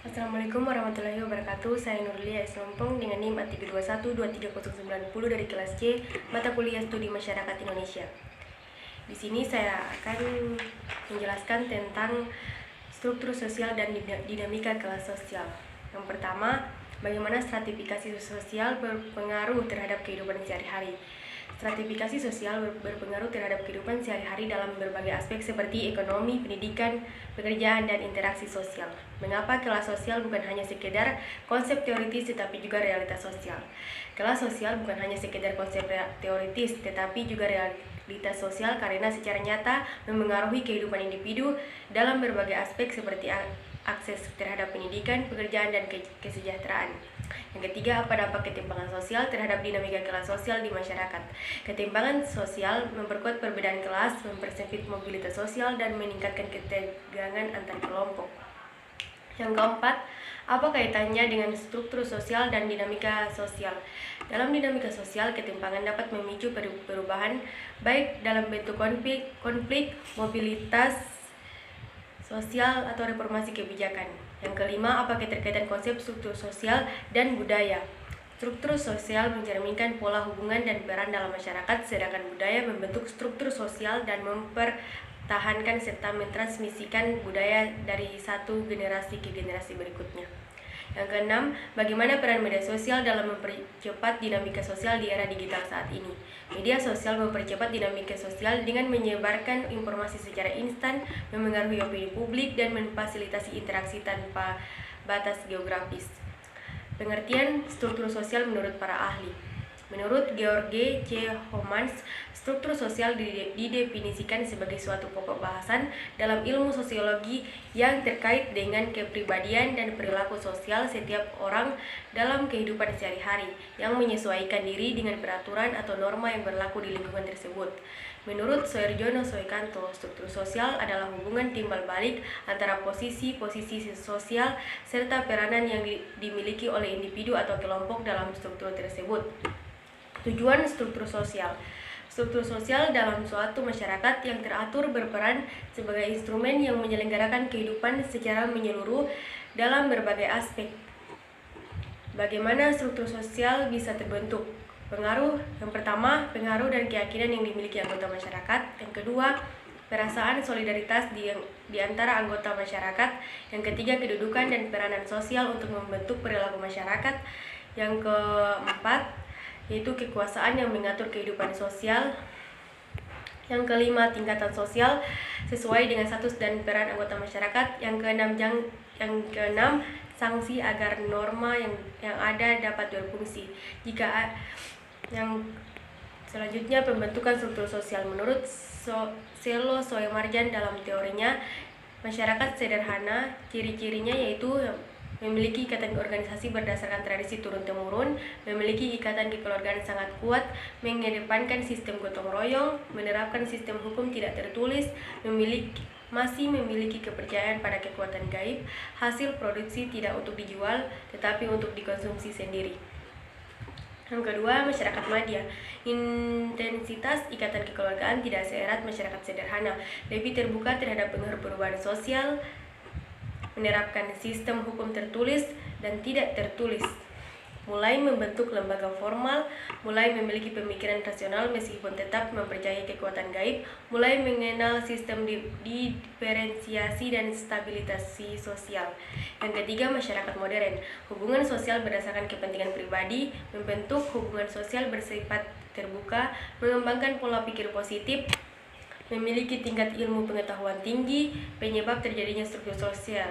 Assalamualaikum warahmatullahi wabarakatuh. Saya Nurlia Eslompong dengan NIM A3212390 dari kelas C, mata kuliah Studi Masyarakat Indonesia. Di sini saya akan menjelaskan tentang struktur sosial dan dinamika kelas sosial. Yang pertama, bagaimana stratifikasi sosial berpengaruh terhadap kehidupan sehari-hari. Stratifikasi sosial berpengaruh terhadap kehidupan sehari-hari dalam berbagai aspek seperti ekonomi, pendidikan, pekerjaan, dan interaksi sosial. Mengapa kelas sosial bukan hanya sekedar konsep teoritis tetapi juga realitas sosial? Kelas sosial bukan hanya sekedar konsep teoritis tetapi juga realitas sosial karena secara nyata memengaruhi kehidupan individu dalam berbagai aspek seperti akses terhadap pendidikan, pekerjaan, dan kesejahteraan. Yang ketiga, apa dampak ketimpangan sosial terhadap dinamika kelas sosial di masyarakat? Ketimpangan sosial memperkuat perbedaan kelas, mempersempit mobilitas sosial, dan meningkatkan ketegangan antar kelompok. Yang keempat, apa kaitannya dengan struktur sosial dan dinamika sosial? Dalam dinamika sosial, ketimpangan dapat memicu perubahan baik dalam bentuk konflik, mobilitas sosial, atau reformasi kebijakan. Yang kelima, apa keterkaitan konsep struktur sosial dan budaya? Struktur sosial mencerminkan pola hubungan dan peran dalam masyarakat, sedangkan budaya membentuk struktur sosial dan mempertahankan serta mentransmisikan budaya dari satu generasi ke generasi berikutnya. Yang keenam, bagaimana peran media sosial dalam mempercepat dinamika sosial di era digital saat ini? Media sosial mempercepat dinamika sosial dengan menyebarkan informasi secara instan, memengaruhi opini publik, dan memfasilitasi interaksi tanpa batas geografis. Pengertian struktur sosial menurut para ahli. Menurut George C. Homans, struktur sosial didefinisikan sebagai suatu pokok bahasan dalam ilmu sosiologi yang terkait dengan kepribadian dan perilaku sosial setiap orang dalam kehidupan sehari-hari yang menyesuaikan diri dengan peraturan atau norma yang berlaku di lingkungan tersebut. Menurut Soeharjono Soekanto, struktur sosial adalah hubungan timbal balik antara posisi-posisi sosial serta peranan yang dimiliki oleh individu atau kelompok dalam struktur tersebut. Tujuan struktur sosial. Struktur sosial dalam suatu masyarakat yang teratur berperan sebagai instrumen yang menyelenggarakan kehidupan secara menyeluruh dalam berbagai aspek. Bagaimana struktur sosial bisa terbentuk? Pengaruh. Yang pertama, pengaruh dan keyakinan yang dimiliki anggota masyarakat. Yang kedua, perasaan solidaritas di antara anggota masyarakat. Yang ketiga, kedudukan dan peranan sosial untuk membentuk perilaku masyarakat. Yang keempat, yaitu kekuasaan yang mengatur kehidupan sosial. Yang kelima, tingkatan sosial sesuai dengan status dan peran anggota masyarakat. Yang keenam, sanksi agar norma yang ada dapat berfungsi. Yang selanjutnya, pembentukan struktur sosial. Menurut Selo Soemarjan dalam teorinya masyarakat sederhana, ciri-cirinya yaitu memiliki ikatan organisasi berdasarkan tradisi turun-temurun, memiliki ikatan kekeluargaan sangat kuat, mengedepankan sistem gotong royong, menerapkan sistem hukum tidak tertulis, masih memiliki kepercayaan pada kekuatan gaib, hasil produksi tidak untuk dijual, tetapi untuk dikonsumsi sendiri. Yang kedua, masyarakat madya. Intensitas ikatan kekeluargaan tidak seerat masyarakat sederhana, lebih terbuka terhadap pengaruh perubahan sosial, menerapkan sistem hukum tertulis dan tidak tertulis, mulai membentuk lembaga formal, mulai memiliki pemikiran rasional meskipun tetap mempercayai kekuatan gaib, mulai mengenal sistem diferensiasi dan stabilisasi sosial. Yang ketiga, masyarakat modern. Hubungan sosial berdasarkan kepentingan pribadi, membentuk hubungan sosial bersifat terbuka, mengembangkan pola pikir positif, memiliki tingkat ilmu pengetahuan tinggi. Penyebab terjadinya struktur sosial.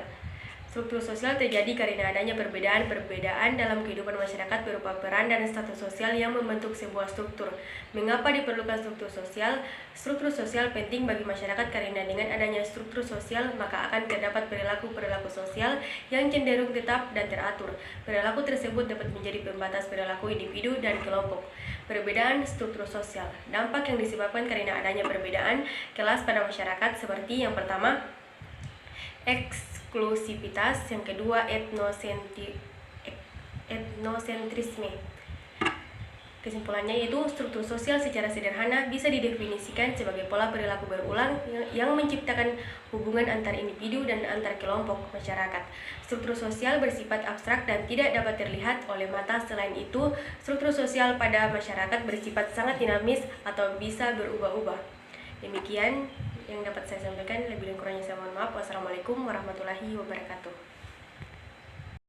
Struktur sosial terjadi karena adanya perbedaan dalam kehidupan masyarakat berupa peran dan status sosial yang membentuk sebuah struktur. Mengapa diperlukan struktur sosial? Struktur sosial penting bagi masyarakat karena dengan adanya struktur sosial maka akan terdapat perilaku-perilaku sosial yang cenderung tetap dan teratur. Perilaku tersebut dapat menjadi pembatas perilaku individu dan kelompok. Perbedaan struktur sosial. Dampak yang disebabkan karena adanya perbedaan kelas pada masyarakat seperti yang pertama, eksklusivitas, yang kedua etnosentrisme. Kesimpulannya yaitu struktur sosial secara sederhana bisa didefinisikan sebagai pola perilaku berulang yang menciptakan hubungan antar individu dan antar kelompok masyarakat. Struktur sosial bersifat abstrak dan tidak dapat terlihat oleh mata. Selain itu, struktur sosial pada masyarakat bersifat sangat dinamis atau bisa berubah-ubah. Demikian yang dapat saya sampaikan. Lebih dan kurangnya saya mohon maaf. Wassalamualaikum warahmatullahi wabarakatuh.